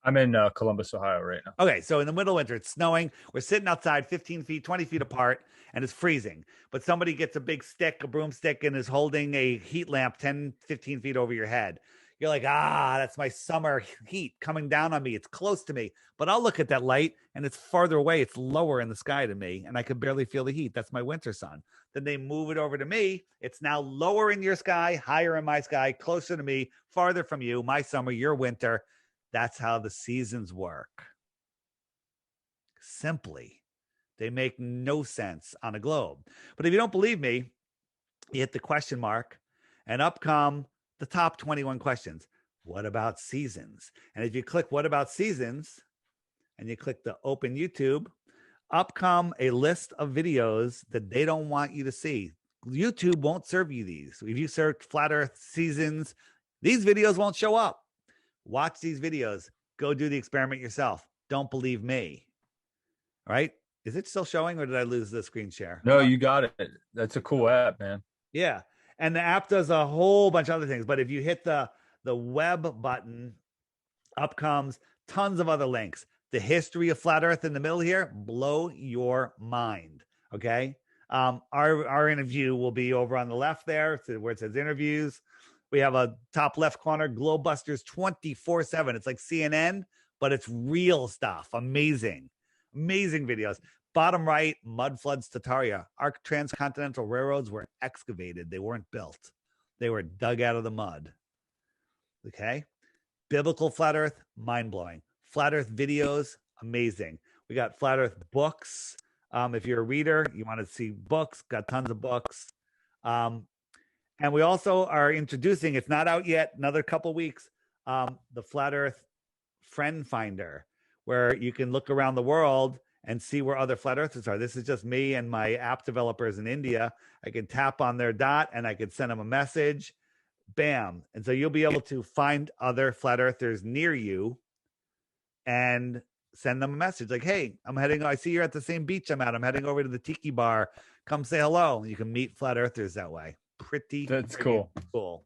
I'm in Columbus, Ohio right now. Okay, so in the middle of winter, it's snowing. We're sitting outside 15 feet, 20 feet apart, and it's freezing. But somebody gets a big stick, a broomstick, and is holding a heat lamp 10, 15 feet over your head. You're like, that's my summer heat coming down on me. It's close to me. But I'll look at that light, and it's farther away. It's lower in the sky to me, and I can barely feel the heat. That's my winter sun. Then they move it over to me. It's now lower in your sky, higher in my sky, closer to me, farther from you, my summer, your winter. That's how the seasons work. Simply. They make no sense on a globe. But if you don't believe me, you hit the question mark, and up come the top 21 questions. What about seasons? And if you click what about seasons, and you click the open YouTube, up come a list of videos that they don't want you to see. YouTube won't serve you these. If you search flat earth seasons, these videos won't show up. Watch these videos. Go do the experiment yourself. Don't believe me. All right. Is it still showing, or did I lose the screen share? No, you got it. That's a cool app, man. Yeah. And the app does a whole bunch of other things. But if you hit the web button, up comes tons of other links. The history of flat earth in the middle here, blow your mind. Okay. Our interview will be over on the left there, where it says interviews. We have a top left corner, Globebusters 24/7. It's like CNN, but it's real stuff. Amazing videos. Bottom right, mud floods Tartaria. Our transcontinental railroads were excavated. They weren't built. They were dug out of the mud. Okay. Biblical flat earth, mind-blowing. Flat earth videos, amazing. We got flat earth books. If you're a reader, you want to see books, got tons of books. And we also are introducing, it's not out yet, another couple weeks, the Flat Earth Friend Finder, where you can look around the world and see where other flat earthers are. This is just me and my app developers in India. I can tap on their dot and I can send them a message. Bam. And so you'll be able to find other flat earthers near you and send them a message like, hey, I see you're at the same beach I'm at. I'm heading over to the Tiki Bar. Come say hello. You can meet flat earthers that way. That's cool. Cool.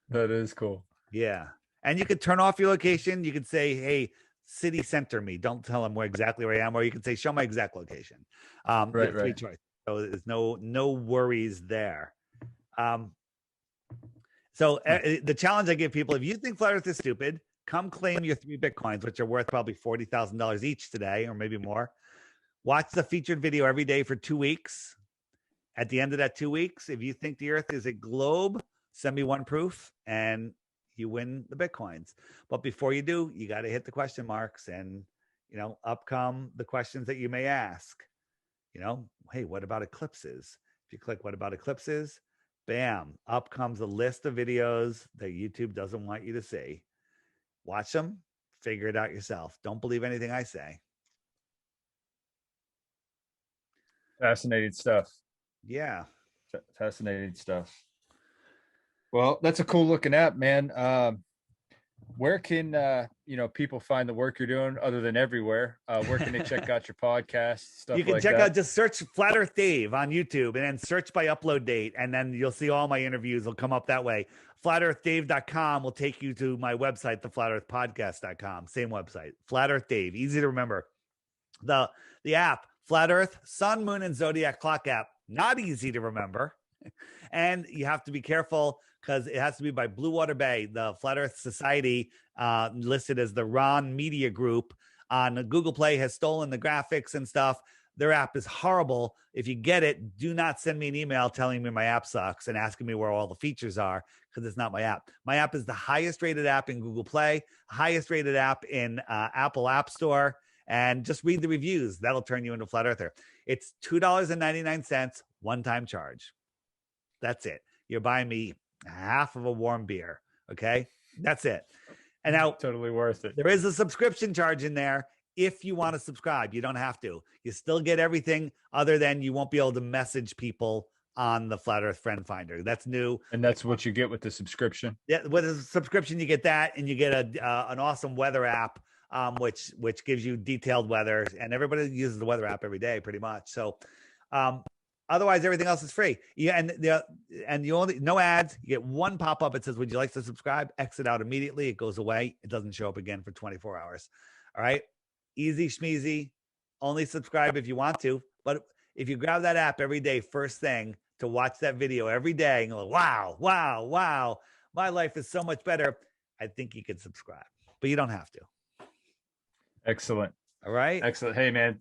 That is cool. Yeah. And you could turn off your location. You could say, hey, city center me. Don't tell them exactly where I am. Or you can say, show my exact location. Right. Choice. So there's no worries there. The challenge I give people, if you think flat earth is stupid, come claim your 3 Bitcoins, which are worth probably $40,000 each today, or maybe more. Watch the featured video every day for 2 weeks. At the end of that 2 weeks, if you think the earth is a globe, send me 1 proof and you win the Bitcoins. But before you do, you got to hit the question marks and, up come the questions that you may ask. Hey, what about eclipses? If you click what about eclipses, bam, up comes a list of videos that YouTube doesn't want you to see. Watch them, figure it out yourself. Don't believe anything I say. Fascinating stuff. Yeah. Fascinating stuff. Well, that's a cool looking app, man. Where can people find the work you're doing other than everywhere? Where can they check out your podcast, stuff like that? You can check out, just search Flat Earth Dave on YouTube and then search by upload date, and then you'll see all my interviews will come up that way. FlatEarthDave.com will take you to my website, theflatearthpodcast.com. Same website. Flat Earth Dave, easy to remember. The app, Flat Earth, Sun, Moon, and Zodiac Clock app, not easy to remember. And you have to be careful because it has to be by Blue Water Bay, the Flat Earth Society, listed as the Ron Media Group on Google Play, has stolen the graphics and stuff. Their app is horrible. If you get it, do not send me an email telling me my app sucks and asking me where all the features are, because it's not my app. My app is the highest rated app in Google Play, highest rated app in Apple App Store, and just read the reviews. That'll turn you into a Flat Earther. It's $2.99, one-time charge. That's it. You're buying me half of a warm beer. Okay. That's it. And now, totally worth it. There is a subscription charge in there if you want to subscribe. You don't have to. You still get everything, other than you won't be able to message people on the Flat Earth Friend Finder. That's new. And that's what you get with the subscription. Yeah. With a subscription, you get that, and you get an awesome weather app, which gives you detailed weather, and everybody uses the weather app every day pretty much. So, otherwise, everything else is free. Yeah, and you only, no ads. You get one pop-up. It says, "Would you like to subscribe?" Exit out immediately. It goes away. It doesn't show up again for 24 hours. All right, easy schmeezy. Only subscribe if you want to. But if you grab that app every day, first thing, to watch that video every day, and go, wow, my life is so much better, I think you could subscribe, but you don't have to. Excellent. All right. Excellent. Hey, man.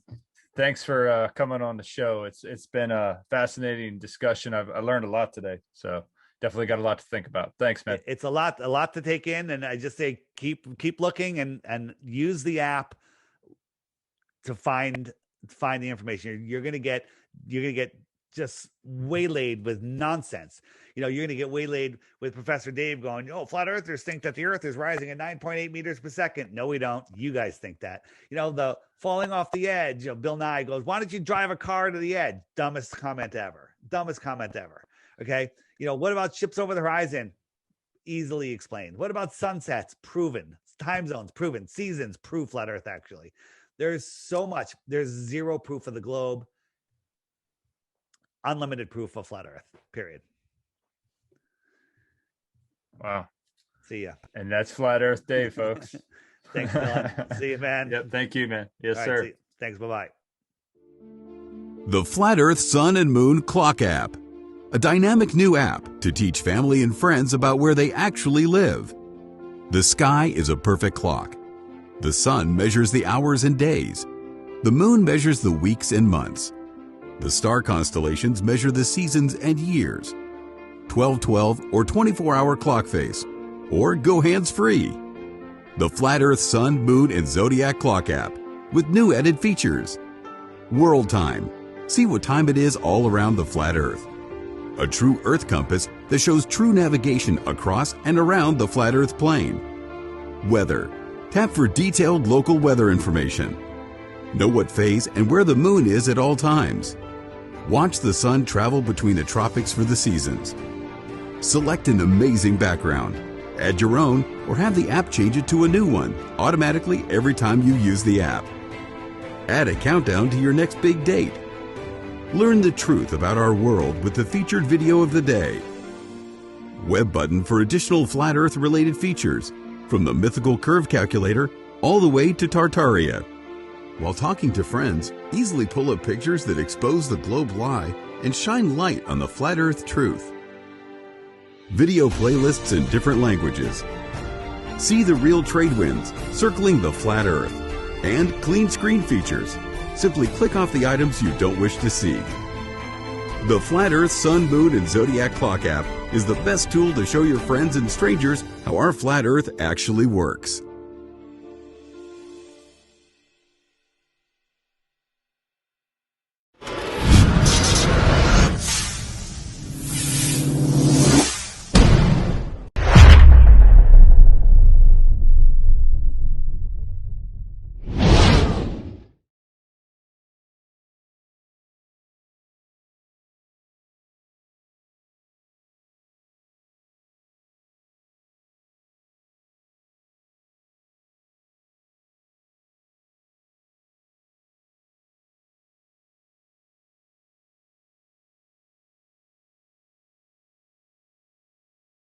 Thanks for coming on the show. It's been a fascinating discussion. I learned a lot today, so definitely got a lot to think about. Thanks, man. It's a lot to take in, and I just say keep looking and use the app to find the information. You're gonna get just waylaid with nonsense. You're going to get waylaid with Professor Dave going, flat earthers think that the earth is rising at 9.8 meters per second. No, we don't. You guys think that. The falling off the edge. Bill Nye goes, why don't you drive a car to the edge? Dumbest comment ever. Okay. What about ships over the horizon? Easily explained. What about sunsets? Proven. Time zones? Proven. Seasons? Proof flat earth, actually. There's so much. There's zero proof of the globe. Unlimited proof of flat earth, period. Wow. See ya. And that's Flat Earth Day, folks. Thanks, Don. See you, man. Yep. Thank you, man. Yes, all sir. Right, thanks. Bye-bye. The Flat Earth Sun and Moon Clock app. A dynamic new app to teach family and friends about where they actually live. The sky is a perfect clock. The sun measures the hours and days. The moon measures the weeks and months. The star constellations measure the seasons and years. 12/12 or 24-hour clock face, or go hands-free. The Flat Earth Sun, Moon, and Zodiac Clock app with new added features. World Time. See what time it is all around the flat Earth. A true Earth compass that shows true navigation across and around the flat Earth plane. Weather. Tap for detailed local weather information. Know what phase and where the moon is at all times. Watch the sun travel between the tropics for the seasons. Select an amazing background. Add your own or have the app change it to a new one automatically every time you use the app. Add a countdown to your next big date. Learn the truth about our world with the featured video of the day. Web button for additional flat Earth related features, from the mythical curve calculator all the way to Tartaria. While talking to friends, easily pull up pictures that expose the globe lie and shine light on the flat Earth truth. Video playlists in different languages. See the real trade winds circling the flat Earth. And clean screen features. Simply click off the items you don't wish to see. The Flat Earth Sun, Moon, and Zodiac Clock app is the best tool to show your friends and strangers how our flat Earth actually works.